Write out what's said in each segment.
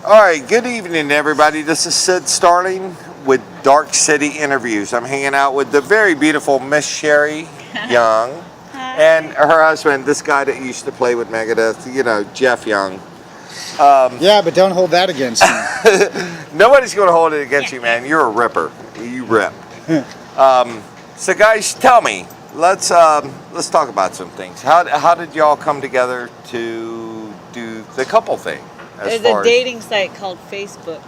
All right, good evening, everybody. This is Sid Starling with Dark City Interviews. I'm hanging out with the very beautiful Miss Sherri Young and her husband, this guy that used to play with MegaDeath, you know, Jeff Young. Yeah, but don't hold that against me. Nobody's going to hold it against you, man. You're a ripper. You rip. So, guys, tell me. Let's talk about some things. How did y'all come together to do the couple thing? There's a dating site called Facebook.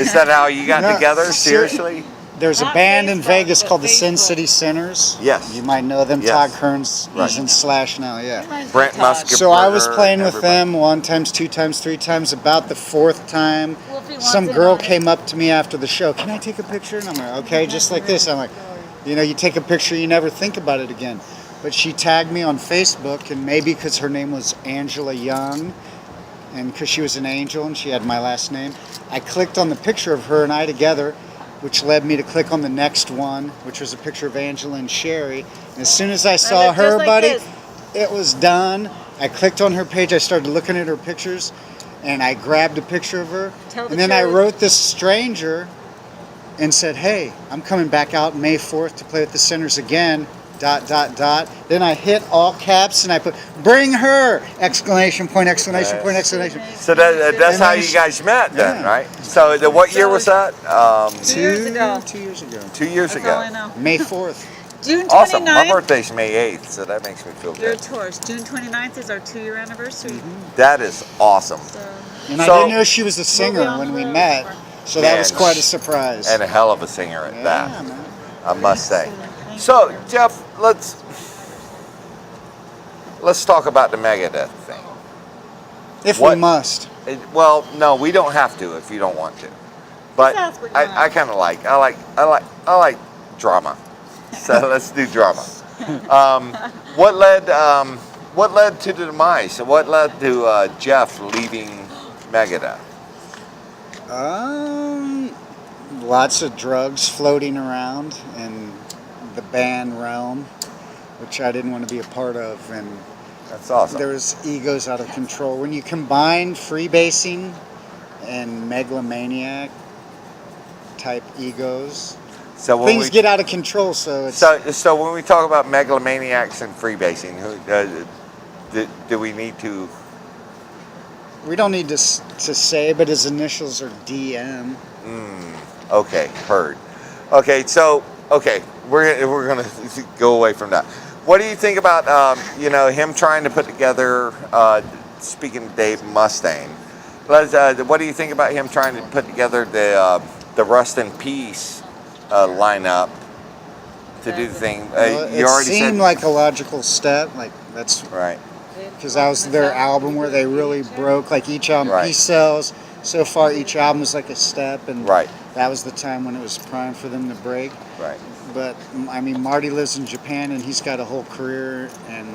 Is that how you got together? Seriously? There's a Not band in Facebook, Vegas but called the Sin Facebook. City Sinners. Yes. You might know them. Yes. Todd Kearns. Right. He's in Slash now, yeah. Brent Musket. So I was playing with them 1 time, 2 times, 3 times. About the 4th time, some girl came up to me after the show. Can I take a picture? And I'm like, okay, just like this. I'm like, you know, you take a picture, you never think about it again. But she tagged me on Facebook, and maybe because her name was Angela Young, and because she was an angel and she had my last name, I clicked on the picture of her and I together, which led me to click on the next one, which was a picture of Angela and Sherri. And as soon as I saw her, buddy, it was done. I clicked on her page, I started looking at her pictures, and I grabbed a picture of her. And then I wrote this stranger and said, hey, I'm coming back out May 4th to play with the Sinners again, ... Then I hit all caps and I put, bring her! Exclamation point, exclamation point, exclamation. So that's how you guys met then, right? So what year was that? 2 years ago. 2 years ago. 2 years That's ago. all I know. May 4th. June 29th. Awesome. My birthday's May 8th, so that makes me feel You're a good. Taurus. June 29th is our 2-year anniversary. That is awesome. And I didn't know she was a singer when we met, so that was quite a surprise. And a hell of a singer at that, man. I must say. So, Jeff, let's talk about the MegaDeath thing. If we must. Well, no, we don't have to if you don't want to. But I kind of I like drama. So let's do drama. What led to the demise? What led to Jeff leaving MegaDeath? Lots of drugs floating around in the band realm, which I didn't want to be a part of, and that's awesome. There was egos out of control. When you combine freebasing and megalomaniac type egos, so things get out of control. So it's so when we talk about megalomaniacs and freebasing, do we need to? We don't need to say, but his initials are DM. Okay, heard. Okay, so we're gonna go away from that. What do you think about him trying to put together? Speaking of Dave Mustaine, what do you think about him trying to put together the Rust in Peace lineup to do the thing? You already seemed like a logical step. Like that's right. Because that was their album where they really broke. Like each album, Peace Sells. So far, each album is like a step, and that was the time when it was prime for them to break. Right. But I mean, Marty lives in Japan, and he's got a whole career. And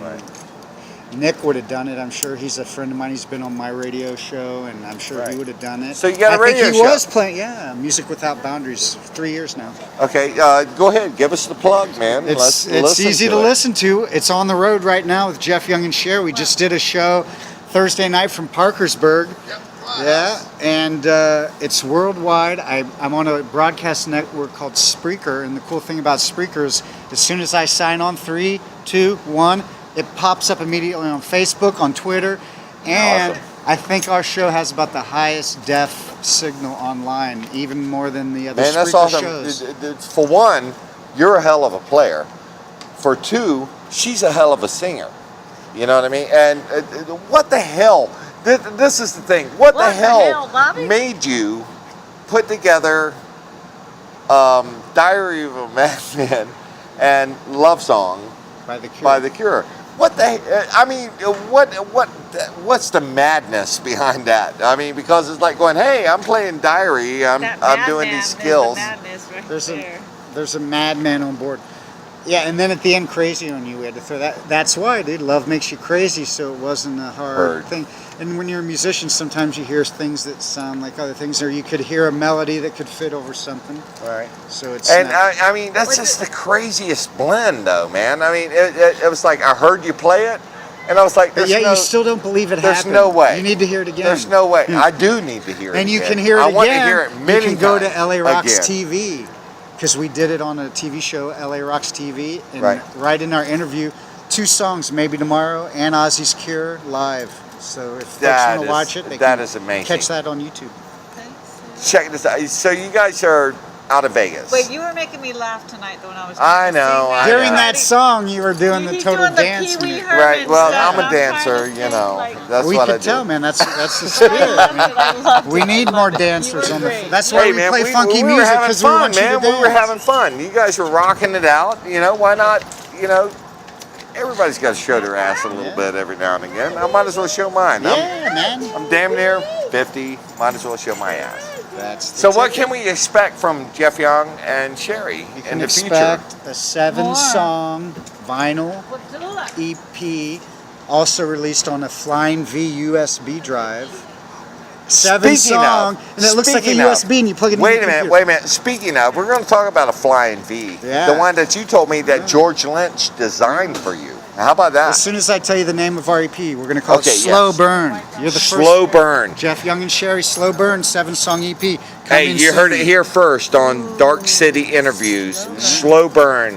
Nick would have done it. I'm sure he's a friend of mine. He's been on my radio show, and I'm sure he would have done it. So you got a radio show? I think he was playing, Music Without Boundaries, 3 years now. Okay, go ahead, give us the plug, man. It's easy to listen to. It's on the road right now with Jeff Young and Sherri. We just did a show Thursday night from Parkersburg. Yeah, and it's worldwide. I'm on a broadcast network called Spreaker, and the cool thing about Spreaker is as soon as I sign on, 3, 2, 1, it pops up immediately on Facebook, on Twitter, and I think our show has about the highest def signal online, even more than the other Spreaker shows. For one, you're a hell of a player. For two, she's a hell of a singer. You know what I mean? And what the hell? This is the thing. What the hell made you put together Diary of a Madman and Love Song by The Cure? What the? I mean, what's the madness behind that? I mean, because it's like going, hey, I'm playing Diary. I'm doing these skills. There's a madman on board. Yeah, and then at the end, Crazy on You, we had to throw that. That's why, dude. Love makes you crazy, so it wasn't a hard thing. And when you're a musician, sometimes you hear things that sound like other things, or you could hear a melody that could fit over something. Right. So it's. And I mean, that's just the craziest blend, though, man. I mean, it was like I heard you play it, And I was like, But yet you still don't believe it there's happened. no way. You need to hear it again. There's no way. I do need to hear it And you again. can hear it I again. want to hear it many You can go to times LA Rocks again. TV, because we did it on a TV show, LA Rocks TV. And Right. right in our interview, 2 songs, Maybe Tomorrow and Ozzy's Cure live. So if folks want to watch it, they that can is amazing. catch that on YouTube. Check this out. So you guys are out of Vegas. Wait, you were making me laugh tonight though when I was. I know, I During know. that song, you were doing the He's total doing the dance. Pee Wee move. Herman Right. Well, stuff, I'm a and trying dancer. to You think, know, like- that's We what I could do. tell, man. That's the I spirit. loved man. it. I loved it. We need I more loved it. dancers You on were the. great. That's why Hey we man, play we funky were music, having because we fun, want you man. to We were dance. having fun. You guys were rocking it out. You know, why not? You know, everybody's got to show their ass a little bit every now and again. I might as well show mine. Yeah, man. I'm damn near 50. Might as well show my ass. That's the So what ticket. can we expect from Jeff Young and Sherri You in can the future? expect a 7-song vinyl What's it like? EP, also released on a Flying V USB drive. 7-song, and it looks like a speaking of- USB, and you plug it in. Wait the a minute, computer. wait a minute. Speaking of, we're going to talk about a Flying V. Yeah. The one that you told me that George Lynch designed for you. How about that? As soon as I tell you the name of our EP, we're going to call Okay, it Slow yes. Burn. You're the Slow first. Burn. Jeff Young and Sherri, Slow Burn, 7-song EP. Hey, Coming you heard it soon. here first on Dark City Interviews. Slow Burn.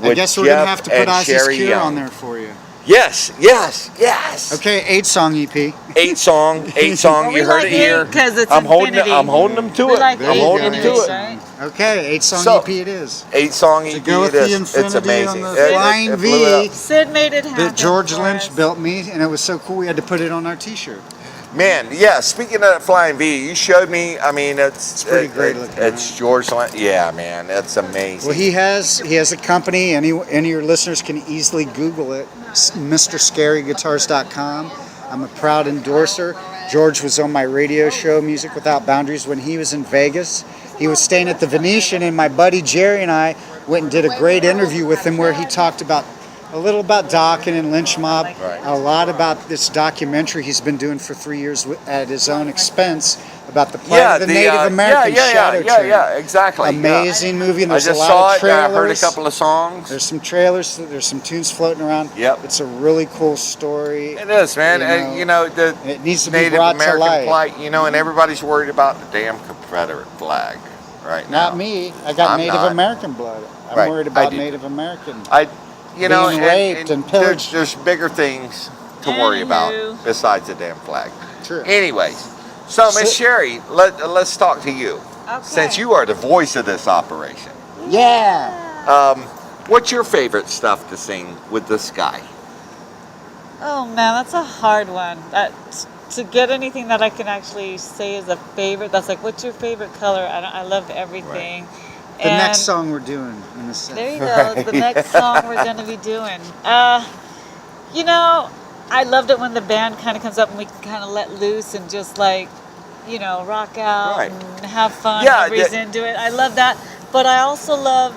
I with guess we're going to Jeff have to put and Ozzy's Sherri Cure Young. on there for you. Yes, yes, yes. Okay, 8-song EP. 8 song. Well, You we heard like it here. 8 'cause it's I'm holding infinity. I'm holding them to We it. like There I'm you holding go, them to infinities, it. right? Okay, 8-song So- EP it is. 8 song To EP go with it the is. It's infinity amazing. on the Flying blew it V. up. Sid made it happen. That George for Lynch us. built me, and it was so cool we had to put it on our T-shirt. Man, yeah. Speaking of that Flying V, you showed me. I mean, it's pretty great looking, It's George Lynch. Yeah, man, that's amazing. Well, he has a company. Any of your listeners can easily Google it. MrScaryGuitars.com. I'm a proud endorser. George was on my radio show, Music Without Boundaries, when he was in Vegas. He was staying at the Venetian, and my buddy Jerry and I went and did a great interview with him where he talked about a little about Dawkins and Lynch Mob, Right. a lot about this documentary he's been doing for 3 years at his own expense about the plight of the Native American shadow tree. yeah, exactly. Amazing movie, and I there's just a lot saw of it. I heard a trailers. couple of songs. There's some trailers, there's some tunes floating around. Yep. It's a really cool story. It is, man. You know, The it needs to be Native brought to American light. plight, and everybody's worried about the damn Confederate flag right now. Not me. I got I'm Native not. American blood. I'm Right, worried I about do. Native American. Being raped and pillaged. There's bigger things to worry about Anywho. besides the damn flag. True. Anyways, so Miss So- Sherri, let's talk to you. Okay. Since you are the voice of this operation, Yeah. what's your favorite stuff to sing with this guy? Oh man, that's a hard one. To get anything that I can actually say is a favorite, that's like, what's your favorite color? I love everything. The next song we're doing in the set. There you go. The next song we're going to be doing. I loved it when the band kind of comes up and we can kind of let loose and just rock out Right. and have fun. Yeah, Everybody's into it. I love that. But I also love,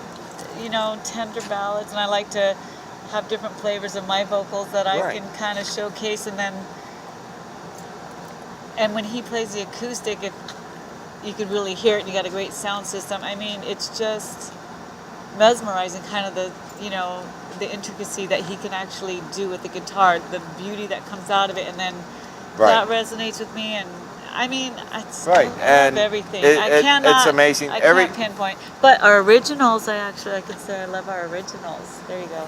tender ballads, and I like to have different flavors of my vocals that I Right. can kind of showcase. And when he plays the acoustic, you could really hear it, and you got a great sound system. I mean, it's just mesmerizing, kind of the intricacy that he can actually do with the guitar, the beauty that comes out of it, and then that resonates with me. And I mean, I Right, love and everything. it's amazing. I can't pinpoint. But our originals, I can say I love our originals. There you go.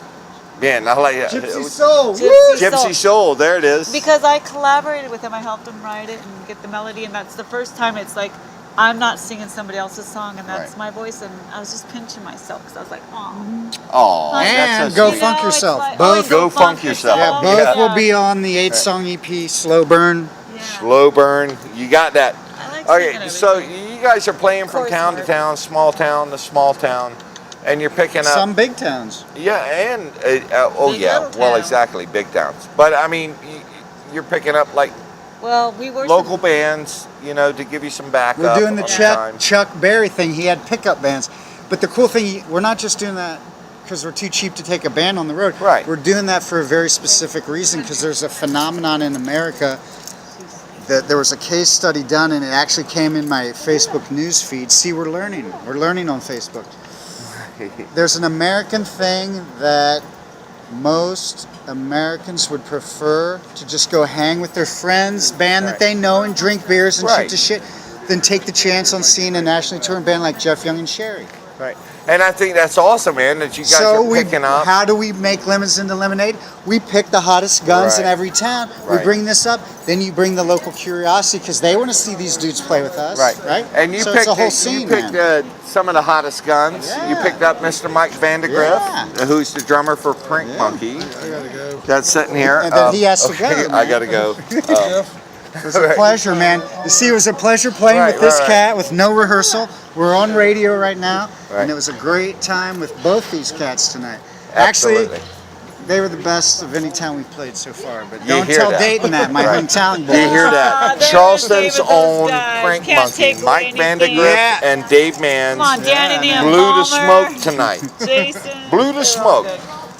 Man, I like Gypsy Soul. Gypsy Soul. There it is. Because I collaborated with him, I helped him write it and get the melody, and that's the first time it's like I'm not singing somebody else's song, and that's Right. my voice, and I was just pinching myself because I was like, oh. Oh, And that's Go sweet. Funk Yourself. Both Go Funk Yourself. Yeah, both Yeah. will be on the 8-song EP, Slow Burn. Yeah. Slow burn. You got that. I like singing Okay, so everything. you guys are playing from course, town to Mark. town, small town to small town, and you're picking up. Some big towns. Yeah, and Big yeah, little well, town. exactly, big towns. But I mean, you're picking up like Well, we were local bands, to give you some backup. We're doing the on time. Chuck Berry thing. He had pickup bands. But the cool thing, we're not just doing that because we're too cheap to take a band on the road. Right. We're doing that for a very specific reason, because there's a phenomenon in America that there was a case study done, and it actually came in my Facebook news feed. See, we're learning. We're learning on Facebook. There's an American thing that most Americans would prefer to just go hang with their friends, band that they know, and drink beers and shoot the shit, than take the chance on seeing a nationally touring band like Jeff Young and Sherri. Right. And I think that's awesome, man, that you guys are picking up. How do we make lemons into lemonade? We pick the hottest guns in every town. We bring this up. Then you bring the local curiosity because they want to see these dudes play with us. Right. And you so picked, it's a whole scene, you picked some of the hottest guns. Yeah. You picked up Mr. Mike Vandegrift, who's the drummer for Prank Monkey. I gotta go. That's sitting here. And then he has to go. I got to go. It was a pleasure, man. You see, it was a pleasure playing with this cat with no rehearsal. We're on radio right now, and it was a great time with both these cats tonight. Absolutely. Actually, they were the best of any town we've played so far, but don't tell Dayton that, my hometown boy. Do you hear that? Charleston's own Prank Monkey, Mike Vandegrift and Dave Manns, Come on, Danny and blew the Palmer. smoke tonight. Jason. Blew the smoke.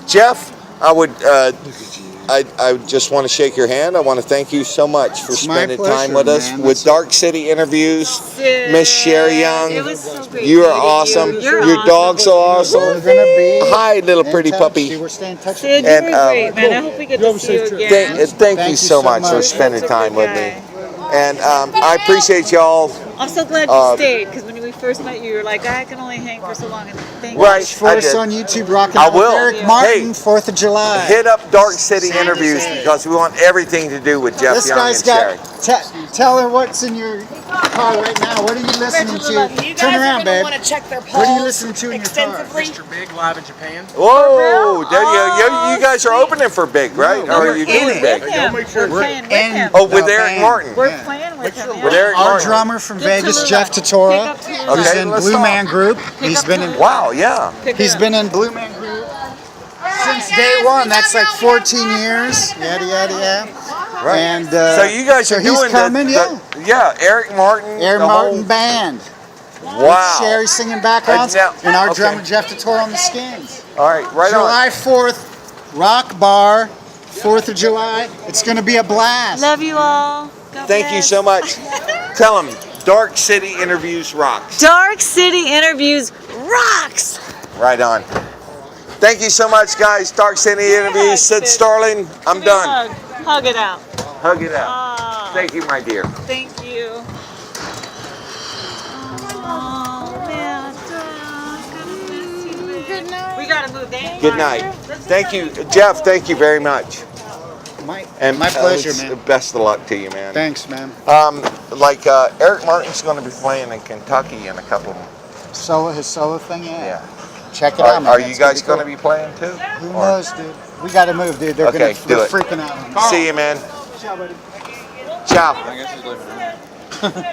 Jeff, I just want to shake your hand. I want to thank you so much for spending time with us with Dark City Interviews. Miss Sherri Young, It was so great. you are awesome. You're Your awesome. dogs are awesome. We're gonna be Hi, little in pretty touch. puppy. See, we're staying in touch. Sid, And, you were great, man. I hope we get to see you again. Thank you so much for spending Such a time good with guy. me. And I appreciate y'all. I'm so glad you stayed because when we first met you, you were like, I can only hang for so long. And thank Right. you. For us on YouTube, rocking I out with will. Eric Martin, Hey, 4th of July. Hit up Dark City Interviews because we want everything to do with Jeff This Young guy's and Sherri. got. Tell her what's in your car right now. What are you listening to? You Turn guys around, are going to babe. want to check their polls What are you listening to in your car? extensively. Mr. Big live in Japan. Whoa, there you guys are opening for Big, right? No, or we're are you in doing it. Big? We're playing with him. Oh, with No, Eric band. Martin. We're Yeah. playing with him. With Eric Our Martin. drummer from Get to Vegas, the Jeff left. Tatora, Pick up to your who's left. in let's Blue talk. Man Group. Pick He's up been to in. the Wow, yeah. Pick He's up. been in Blue Man Group since day one. That's like 14 years. Yada yada yada. Right. And So you guys are so he's doing coming, yeah, Eric Martin. Aaron the Martin whole- band. Wow. Sherri singing backgrounds, now- and our okay. drummer Jeff Tatora on the skins. All right, right July on. 4th, Rock Bar, 4th of July. It's going to be a blast. Love you all. God Thank you bless. so much. Tell them, Dark City Interviews rocks. Dark City Interviews rocks. Right on. Thank you so much, guys. Dark City Interviews. Sid Starling, I'm Give me a done. Hug. Hug it out. Hug it out. Ah, Thank you, my dear. thank you. Oh, man. Good night. We gotta move. Danny. Good night. Thank you, Jeff. Thank you very much. And My pleasure, it's- man. Best of luck to you, man. Thanks, man. Eric Martin's going to be playing in Kentucky in a couple of months. His solo thing, yeah. Yeah. Check it out, man. Are It's you guys cool. going to be playing too? Who Or- knows, dude? We got to move, dude. They're Okay, do they're it. freaking out on us. See you, man. Ciao, buddy. Ciao. I guess he's leaving.